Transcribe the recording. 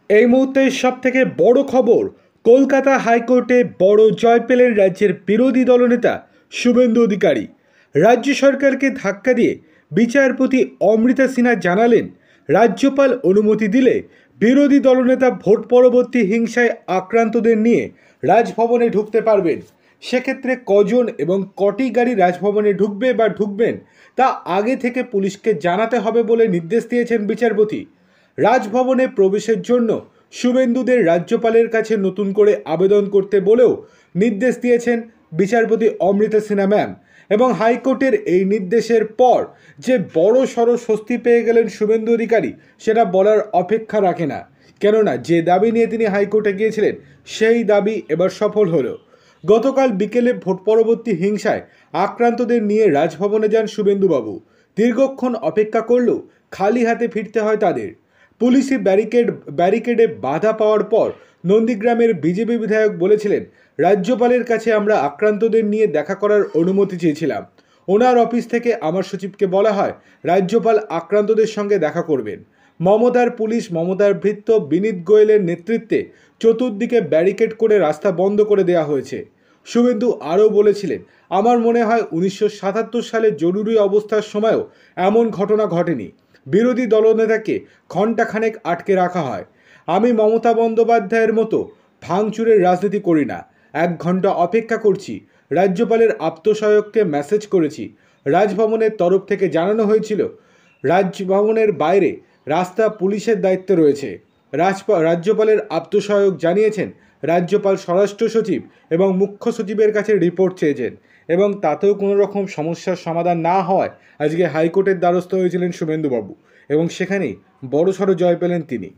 এই মুহূর্তে সবথেকে বড় খবর, কলকাতা হাইকোর্টে বড় জয় পেলেন রাজ্যের বিরোধী দলনেতা শুভেন্দু অধিকারী। রাজ্য সরকারকে ধাক্কা দিয়ে বিচারপতি অমৃতা সিনহা জানালেন, রাজ্যপাল অনুমতি দিলে বিরোধী দলনেতা ভোট পরবর্তী হিংসায় আক্রান্তদের নিয়ে রাজভবনে ঢুকতে পারবেন। সেক্ষেত্রে কজন এবং কটি গাড়ি রাজভবনে ঢুকবে বা ঢুকবেন তা আগে থেকে পুলিশকে জানাতে হবে বলে নির্দেশ দিয়েছেন বিচারপতি। রাজভবনে প্রবেশের জন্য শুভেন্দুদের রাজ্যপালের কাছে নতুন করে আবেদন করতে বলেও নির্দেশ দিয়েছেন বিচারপতি অমৃতা সিনহা ম্যাম। এবং হাইকোর্টের এই নির্দেশের পর যে বড় সড়ো স্বস্তি পেয়ে গেলেন শুভেন্দু অধিকারী, সেটা বলার অপেক্ষা রাখে না। কেননা যে দাবি নিয়ে তিনি হাইকোর্টে গিয়েছিলেন সেই দাবি এবার সফল হলো। গতকাল বিকেলে ভোট পরবর্তী হিংসায় আক্রান্তদের নিয়ে রাজভবনে যান শুভেন্দুবাবু। দীর্ঘক্ষণ অপেক্ষা করলেও খালি হাতে ফিরতে হয় তাদের। পুলিশি ব্যারিকেডে বাধা পাওয়ার পর নন্দীগ্রামের বিজেপি বিধায়ক বলেছিলেন, রাজ্যপালের কাছে আমরা আক্রান্তদের নিয়ে দেখা করার অনুমতি চেয়েছিলাম। ওনার অফিস থেকে আমার সচিবকে বলা হয় রাজ্যপাল আক্রান্তদের সঙ্গে দেখা করবেন। মমতার পুলিশ, মমতার ভৃত্য বিনীত গোয়েলের নেতৃত্বে চতুর্দিকে ব্যারিকেড করে রাস্তা বন্ধ করে দেওয়া হয়েছে। শুভেন্দু আরও বলেছিলেন, আমার মনে হয় 1977 সালে জরুরি অবস্থার সময়ও এমন ঘটনা ঘটেনি। বিরোধী দলনেতাকে ঘণ্টাখানেক আটকে রাখা হয়। আমি মমতা বন্দ্যোপাধ্যায়ের মতো ভাঙচুরের রাজনীতি করি না। 1 ঘন্টা অপেক্ষা করছি। রাজ্যপালের আপ্তসহায়ককে মেসেজ করেছি। রাজভবনের তরফ থেকে জানানো হয়েছিল রাজভবনের বাইরে রাস্তা পুলিশের দায়িত্বে রয়েছে। রাজ্যপালের আপ্তসহায়ক জানিয়েছেন রাজ্যপাল স্বরাষ্ট্র সচিব এবং মুখ্য সচিবের কাছে রিপোর্ট চেয়েছেন, এবং তাতেও কোনো রকম সমস্যার সমাধান না হওয়ায় আজকে হাইকোর্টের দ্বারস্থ হয়েছিলেন শুভেন্দুবাবু, এবং সেখানেই বড়সড় জয় পেলেন তিনি।